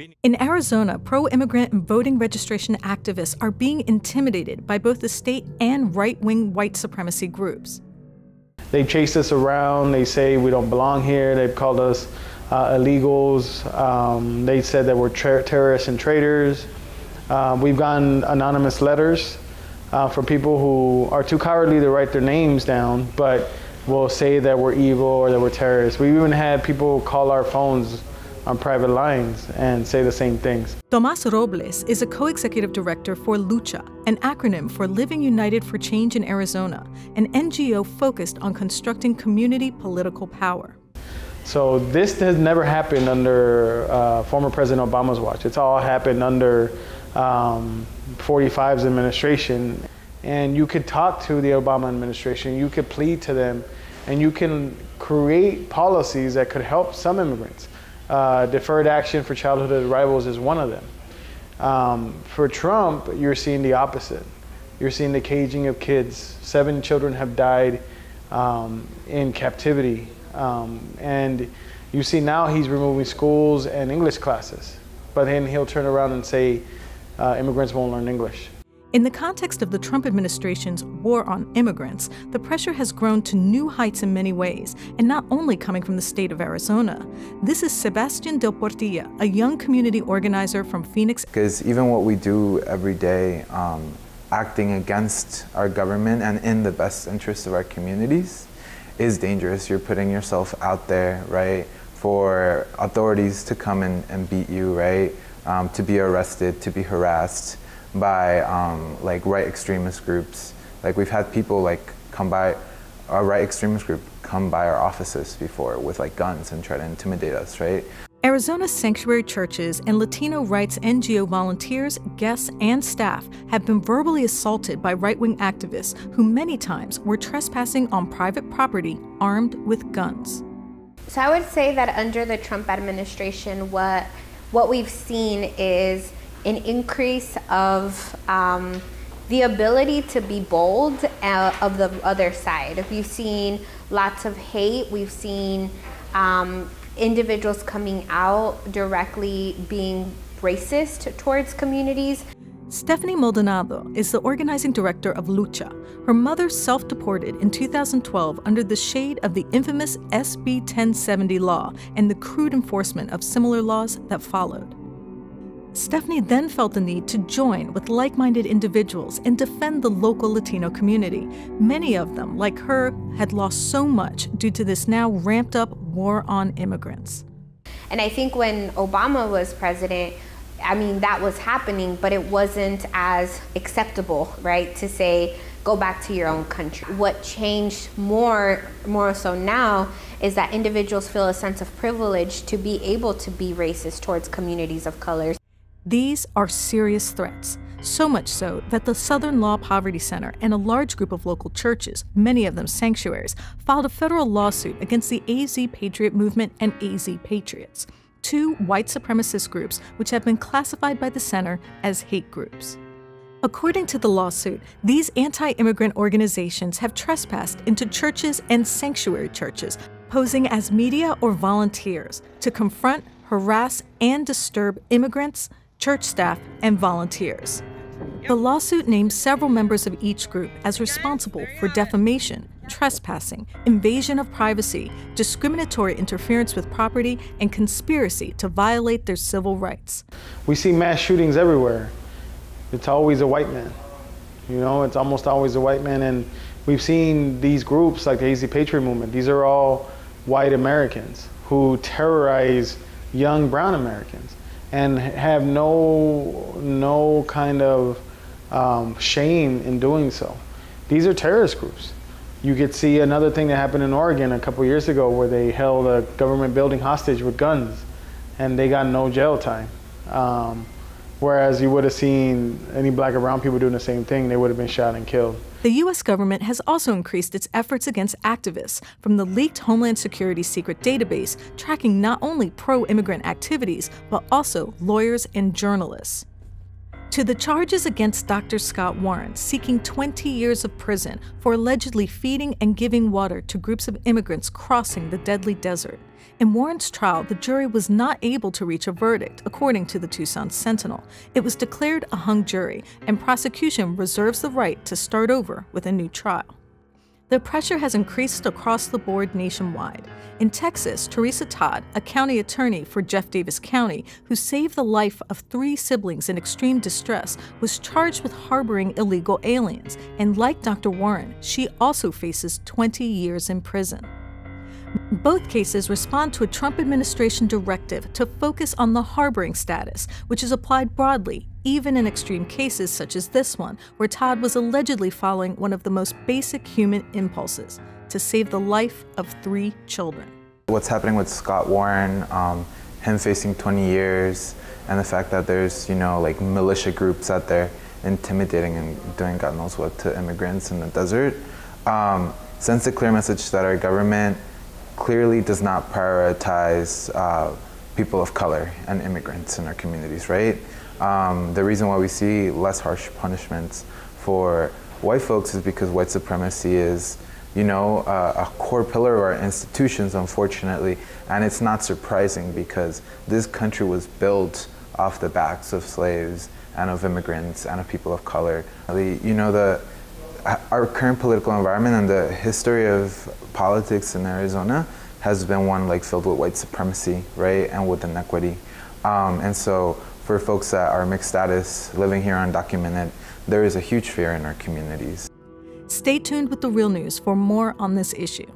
In Arizona, pro-immigrant and voting registration activists are being intimidated by both the state and right-wing white supremacy groups. They chase us around, they say we don't belong here, they've called us illegals, they said that we're terrorists and traitors. We've gotten anonymous letters from people who are too cowardly to write their names down, but will say that we're evil or that we're terrorists. We've even had people call our phones on private lines and say the same things. Tomas Robles is a co-executive director for Lucha, an acronym for Living United for Change in Arizona, an NGO focused on constructing community political power. So this has never happened under former President Obama's watch. It's all happened under 45's administration. And you could talk to the Obama administration, you could plead to them, and you can create policies that could help some immigrants. Deferred action for childhood arrivals is one of them. For Trump, you're seeing the opposite. You're seeing the caging of kids. 7 children have died in captivity. And you see now he's removing schools and English classes. But then he'll turn around and say immigrants won't learn English. In the context of the Trump administration's war on immigrants, the pressure has grown to new heights in many ways, and not only coming from the state of Arizona. This is Sebastian Del Portilla, a young community organizer from Phoenix. Because even what we do every day, acting against our government and in the best interests of our communities, is dangerous. You're putting yourself out there, right, for authorities to come and beat you, right, to be arrested, to be harassed by like right extremist groups. Like we've had people like come by, a right extremist group come by our offices before with like guns and try to intimidate us, right? Arizona's sanctuary churches and Latino rights NGO volunteers, guests, and staff have been verbally assaulted by right-wing activists who many times were trespassing on private property armed with guns. So I would say that under the Trump administration, what we've seen is an increase of the ability to be bold of the other side. We've seen lots of hate. We've seen individuals coming out directly being racist towards communities. Stephanie Maldonado is the organizing director of Lucha. Her mother self-deported in 2012 under the shade of the infamous SB 1070 law and the crude enforcement of similar laws that followed. Stephanie then felt the need to join with like-minded individuals and defend the local Latino community. Many of them, like her, had lost so much due to this now ramped-up war on immigrants. And I think when Obama was president, I mean, that was happening, but it wasn't as acceptable, right, to say, go back to your own country. What changed more so now is that individuals feel a sense of privilege to be able to be racist towards communities of color. These are serious threats, so much so that the Southern Law Poverty Center and a large group of local churches, many of them sanctuaries, filed a federal lawsuit against the AZ Patriot Movement and AZ Patriots, 2 white supremacist groups which have been classified by the center as hate groups. According to the lawsuit, these anti-immigrant organizations have trespassed into churches and sanctuary churches, posing as media or volunteers to confront, harass, and disturb immigrants, church staff, and volunteers. The lawsuit names several members of each group as responsible for defamation, trespassing, invasion of privacy, discriminatory interference with property, and conspiracy to violate their civil rights. We see mass shootings everywhere. It's always a white man. You know, it's almost always a white man. And we've seen these groups like the AZ Patriot Movement. These are all white Americans who terrorize young brown Americans and have no kind of shame in doing so. These are terrorist groups. You could see another thing that happened in Oregon a couple years ago where they held a government building hostage with guns and they got no jail time. Whereas you would have seen any black or brown people doing the same thing, they would have been shot and killed. The U.S. government has also increased its efforts against activists, from the leaked Homeland Security secret database tracking not only pro-immigrant activities, but also lawyers and journalists. To the charges against Dr. Scott Warren, seeking 20 years of prison for allegedly feeding and giving water to groups of immigrants crossing the deadly desert. In Warren's trial, the jury was not able to reach a verdict, according to the Tucson Sentinel. It was declared a hung jury, and prosecution reserves the right to start over with a new trial. The pressure has increased across the board nationwide. In Texas, Teresa Todd, a county attorney for Jeff Davis County, who saved the life of 3 siblings in extreme distress, was charged with harboring illegal aliens. And like Dr. Warren, she also faces 20 years in prison. Both cases respond to a Trump administration directive to focus on the harboring status, which is applied broadly, even in extreme cases such as this one, where Todd was allegedly following one of the most basic human impulses, to save the life of 3 children. What's happening with Scott Warren, him facing 20 years, and the fact that there's, like militia groups out there intimidating and doing God knows what to immigrants in the desert, sends a clear message that our government clearly does not prioritize people of color and immigrants in our communities, right? The reason why we see less harsh punishments for white folks is because white supremacy is, a core pillar of our institutions, unfortunately, and it's not surprising because this country was built off the backs of slaves and of immigrants and of people of color. Our current political environment and the history of politics in Arizona has been one filled with white supremacy, right, and with inequity. And so for folks that are mixed status, living here undocumented, there is a huge fear in our communities. Stay tuned with The Real News for more on this issue.